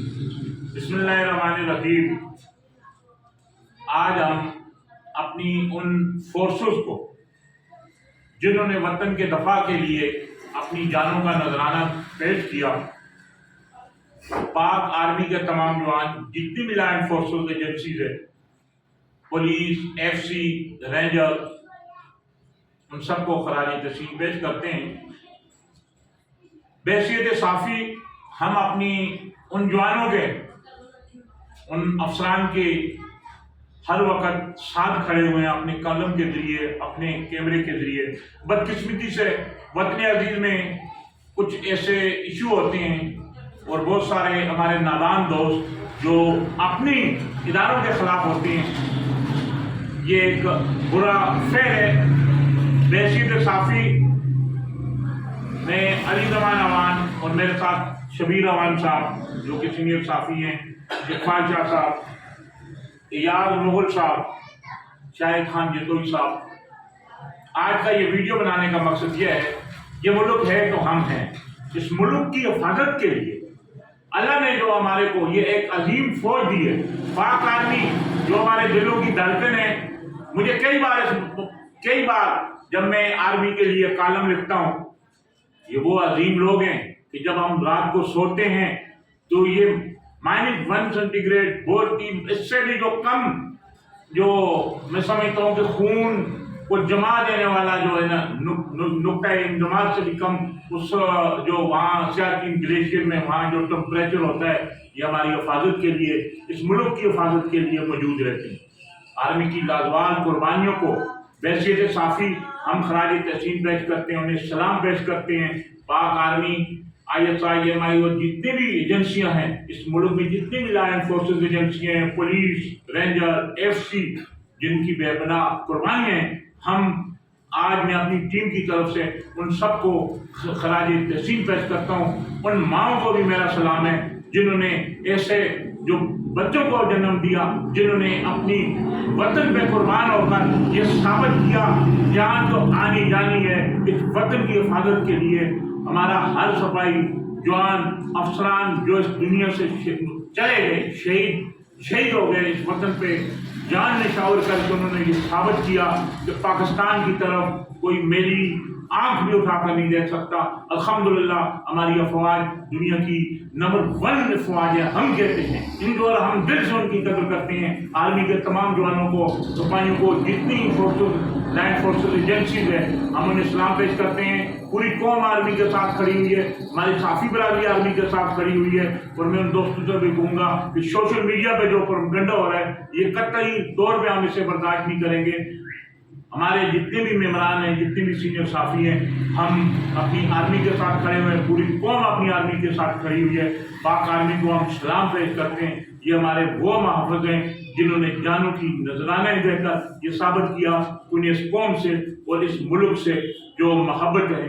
بسم اللہ الرحمن الرحیم۔ آج ہم اپنی ان فورسز کو جنہوں نے وطن کے دفاع کے لیے اپنی جانوں کا نذرانہ پیش کیا، پاک آرمی کے تمام جوان، جتنی بھی لائن فورسز ایجنسیز ہیں، پولیس، ایف سی، رینجر، ان سب کو خراج تحسین پیش کرتے ہیں۔ بحیثیت صافی ہم اپنی ان جوانوں کے، ان افسران کے ہر وقت ساتھ کھڑے ہوئے ہیں، اپنے قلم کے ذریعے، اپنے کیمرے کے ذریعے۔ بدقسمتی سے وطن عزیز میں کچھ ایسے ایشو ہوتے ہیں اور بہت سارے ہمارے نادان دوست جو اپنی اداروں کے خلاف ہوتے ہیں، یہ ایک برا فعل ہے۔ بحیثیت صافی میں علی زمان اوان اور میرے ساتھ شبیر اوان صاحب جو کہ سینئر صحافی ہیں، اقبال شاہ صاحب، ایاز مغل صاحب، شاہد خان جتوئی صاحب، آج کا یہ ویڈیو بنانے کا مقصد یہ ہے، یہ ملک ہے تو ہم ہیں۔ اس ملک کی حفاظت کے لیے اللہ نے جو ہمارے کو یہ ایک عظیم فوج دی ہے، پاک آرمی جو ہمارے دلوں کی دھڑکن ہے۔ مجھے کئی بار جب میں آرمی کے لیے کالم لکھتا ہوں، یہ وہ عظیم لوگ ہیں کہ جب ہم رات کو سوتے ہیں تو یہ -1 سینٹی گریڈ بہت ہی اس سے بھی جو کم، جو میں سمجھتا ہوں کہ خون کو جما دینے والا جو ہے نا نقطہ انجماد سے بھی کم، اس جو وہاں سیاچن گلیشیئر میں وہاں جو ٹمپریچر ہوتا ہے، یہ ہماری حفاظت کے لیے، اس ملک کی حفاظت کے لیے موجود رہتے ہیں۔ آرمی کی لازوال قربانیوں کو بحیثیت صافی ہم خراج تحسین پیش کرتے ہیں، انہیں سلام پیش کرتے ہیں۔ پاک آرمی، ISI MI اور جتنی بھی ایجنسیاں ہیں اس ملک میں، جتنی بھی لائن فورسز ایجنسیاں ہیں، پولیس، رینجر، ایف سی، جن کی بے پناہ قربانیاں ہیں، ہم آج میں اپنی ٹیم کی طرف سے ان سب کو خراج تحسین پیش کرتا ہوں۔ ان ماؤں کو بھی میرا سلام ہے جنہوں نے ایسے جو بچوں کو جنم دیا، جنہوں نے اپنی وطن پہ قربان ہو کر یہ ثابت کیا جان تو آنی جانی ہے اس وطن کی حفاظت کے لیے۔ ہمارا ہر سپاہی جوان، افسران جو اس دنیا سے چلے گئے، شہید ہو گئے اس وطن پہ جان نشاور کر کے، انہوں نے یہ ثابت کیا کہ پاکستان کی طرف کوئی میری آنکھ بھی اٹھا کر نہیں دیکھ سکتا۔ الحمدللہ ہماری افواج دنیا کی نمبر 1 افواج ہے، ہم کہتے ہیں ان کو، ہم دل سے ان کی قدر کرتے ہیں۔ آرمی کے تمام جوانوں کو، سپاہیوں کو، جتنی لینڈ فورسز ایجنسیز ہے، ہم انہیں سلام پیش کرتے ہیں۔ پوری قوم آرمی کے ساتھ کھڑی ہوئی ہے، ہماری صحافی برادری آرمی کے ساتھ کھڑی ہوئی ہے۔ اور میں ان دوستوں سے بھی کہوں گا کہ سوشل میڈیا پہ جو پروپیگنڈا ہو رہا ہے، یہ قطعی طور پہ ہم اسے برداشت نہیں کریں گے۔ ہمارے جتنے بھی ممبران ہیں، جتنے بھی سینئر صحافی ہیں، ہم اپنی آرمی کے ساتھ کھڑے ہوئے ہیں، پوری قوم اپنی آرمی کے ساتھ کھڑی ہوئی ہے۔ پاک آرمی کو ہم سلام پیش کرتے ہیں۔ یہ ہمارے وہ محافظ ہیں جنہوں نے جانوں کی نذرانہ دے کر یہ ثابت کیا کہ انہیں اس قوم سے اور اس ملک سے جو محبت ہے۔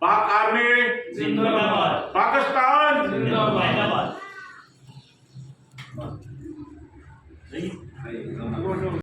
پاک آرمی زندہ باد، پاکستان زندہ باد۔